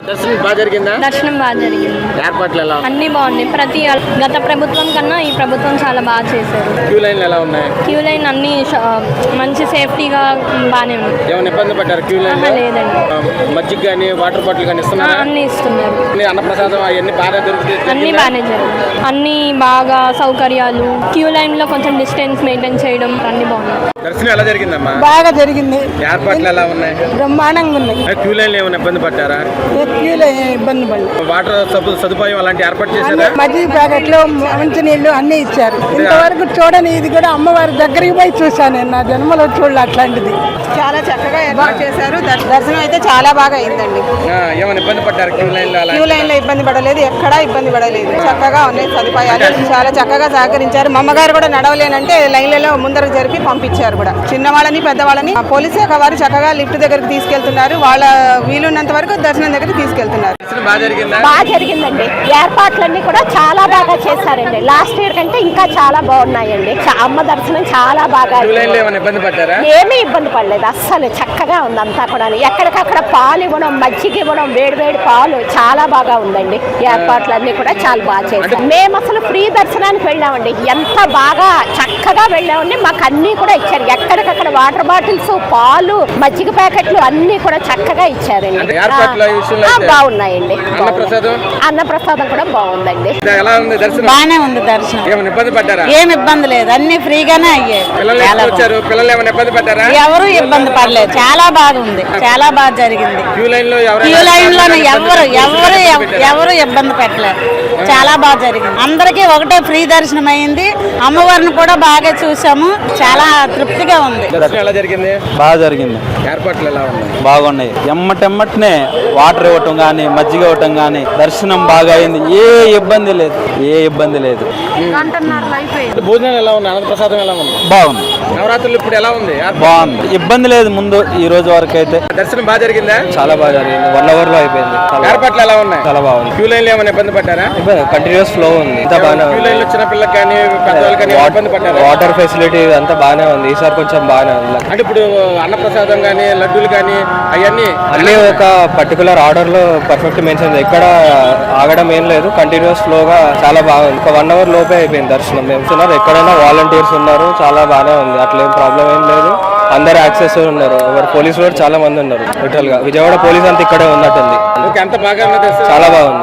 దర్శనం బాగా జరిగిందా? దర్శనం బాగా జరిగింది. ఏర్పాట్లు ఎలా ఉన్నాయి? అన్ని బాగున్నాయి. గత ప్రభుత్వం కన్నా ఈ ప్రభుత్వం చాలా బాగా చేశారు. క్యూ లైన్లు ఎలా ఉన్నాయి? క్యూ లైన్ అన్ని మంచి సేఫ్టీగా బాగానే ఉంది. ఏమైనా ఇబ్బంది పడ్డారు క్యూ లైన్? లేదండి. మజ్జిగ కానీ వాటర్ బాటిల్ కానీ ఇస్తున్నారు? అన్ని ఇస్తున్నారు. అన్నప్రసాదం అవన్నీ బాగా దొరుకుతాయి? అన్ని బాగానే జరుగుతుంది. అన్ని బాగా సౌకర్యాలు, క్యూ లైన్ లో కొంచెం డిస్టెన్స్ మెయింటైన్ చేయడం అన్ని బాగున్నాయి. దర్శనం ఎలా జరిగిందమ్మా? బాగా జరిగింది. ఏర్పాట్లు ఎలా ఉన్నాయి? బ్రహ్మాండంగా ఉన్నాయి. క్యూ లైన్ ఏమైనా ఇబ్బంది పడ్డారా? ఇబ్బంది పడలేదు. వాటర్ సదుపాయం అలాంటి ఏర్పాటు చేశారా? మజ్జిగ ప్యాకెట్లు, మంచినీళ్ళు అన్ని ఇచ్చారు. ఇంతవరకు చూడని ఇది కూడా అమ్మవారి దగ్గరికి పోయి చూశాను. నా జన్మలో చూడలే అట్లాంటిది. చాలా చక్కగా ఏర్పాటు చేశారు. దర్శనం అయితే చాలా బాగా అయిందండి. ఏమైనా ఇబ్బంది పడ్డారు క్యూ లైన్ లో? క్యూ లైన్ లో ఇబ్బంది పడలేదు, ఎక్కడా ఇబ్బంది పడలేదు. చక్కగా ఉన్నాయి సదుపాయాలు, చాలా చక్కగా సహకరించారు. మా అమ్మగారు కూడా నడవలేనంటే లైన్లలో ముందరకు జరిపి పంపించారు కూడా. చిన్నవాళ్ళని పెద్దవాళ్ళని పోలీస్ శాఖ వారు చక్కగా లిఫ్ట్ దగ్గరికి తీసుకెళ్తున్నారు. వాళ్ళ వీలున్నంత వరకు దర్శనం దగ్గరికి తీసుకెళ్తున్నారు. బాగా జరిగిందండి. ఏర్పాట్లన్నీ కూడా చాలా బాగా చేశారండి. లాస్ట్ ఇయర్ కంటే ఇంకా చాలా బాగున్నాయండి. అమ్మ దర్శనం చాలా బాగా. ఏమీ ఇబ్బంది పడలేదు, అస్సలు చక్కగా ఉంది అంతా కూడా. ఎక్కడికక్కడ పాలు ఇవ్వడం, మజ్జిగ ఇవ్వడం, వేడి పాలు చాలా బాగా ఉందండి. ఏర్పాట్లన్నీ కూడా చాలా బాగా చేశారు. మేము అసలు ఫ్రీ దర్శనానికి వెళ్ళామండి. ఎంత బాగా చక్కగా వెళ్ళామండి. మాకు అన్ని కూడా ఇచ్చారు. ఎక్కడికక్కడ వాటర్ బాటిల్స్, పాలు, మజ్జిగ ప్యాకెట్లు అన్ని కూడా చక్కగా ఇచ్చారండి. బాగున్నాయండి. అన్నప్రసాదం కూడా బాగుందండి. బాగానే ఉంది దర్శనం. ఏం ఇబ్బంది లేదు, అన్ని ఫ్రీగానే అయ్యాయి. ఎవరు ఇబ్బంది పడలేదు. చాలా బాగుంది, చాలా బాగా జరిగింది. క్యూ లైన్ లో ఎవరు ఇబ్బంది పెట్టలేదు. చాలా బాగా జరిగింది. అందరికీ ఒకటే ఫ్రీ దర్శనం అయింది. అమ్మవారిని కూడా బాగా చూసాము. చాలా తృప్తిగా ఉంది. బాగా జరిగింది. ఏర్పాట్లు ఎలా ఉన్నాయి? బాగున్నాయి. ఎమ్మటెమ్మటనే వాటర్ ఇవ్వటం కానీ, మజ్జిగ ఇవ్వటం కానీ, దర్శనం బాగా అయింది. ఏ ఇబ్బంది లేదు. భోజనాలు ఎలా ఉన్నాయి? అన్నప్రసాదం ఎలా ఉంది? బాగుంది. నవరాత్రులు ఇప్పుడు ఎలా ఉంది? బాగుంది. ఇబ్బంది లేదు ముందు ఈ రోజు వరకు అయితే. దర్శనం బాగా జరిగిందా? చాలా బాగా జరిగింది. 1 hour లో అయిపోయింది. ఏర్పాట్లు ఎలా ఉన్నాయి? చాలా బాగుంది. క్యూ లైన్ లో ఏమైనా ఇబ్బంది పడ్డారా? కంటిన్యూస్ ఫ్లో ఉంది. క్యూ లైన్ లో చిన్న పిల్లలకి కానీ పెద్దవాళ్ళకి కానీ ఇబ్బంది పడ్డారా? వాటర్ ఫెసిలిటీ అంతా బాగానే ఉంది. ఈసారి కొంచెం బాగానే ఉంది. అంటే ఇప్పుడు అన్నప్రసాదం కానీ, లడ్డూలు కానీ అవన్నీ అన్ని ఒక పర్టికులర్ ఆర్డర్ లో పర్ఫెక్ట్ మెన్షన్. ఎక్కడ ఆగడం ఏం లేదు. కంటిన్యూస్ ఫ్లోగా చాలా బాగుంది. ఒక 1 hour లోపే అయిపోయింది దర్శనం. మేము ఎక్కడైనా వాలంటీర్స్ ఉన్నారు. చాలా బాగానే ఉంది. అట్లా ఏం ప్రాబ్లం ఏం లేదు. అందరు యాక్సెస్ ఉన్నారు. పోలీసులు కూడా చాలా మంది ఉన్నారు. టోటల్ గా విజయవాడ పోలీస్ అంతా ఇక్కడే ఉన్నట్టుంది. ఎంత బాగా ఉన్నది? చాలా బాగుంది.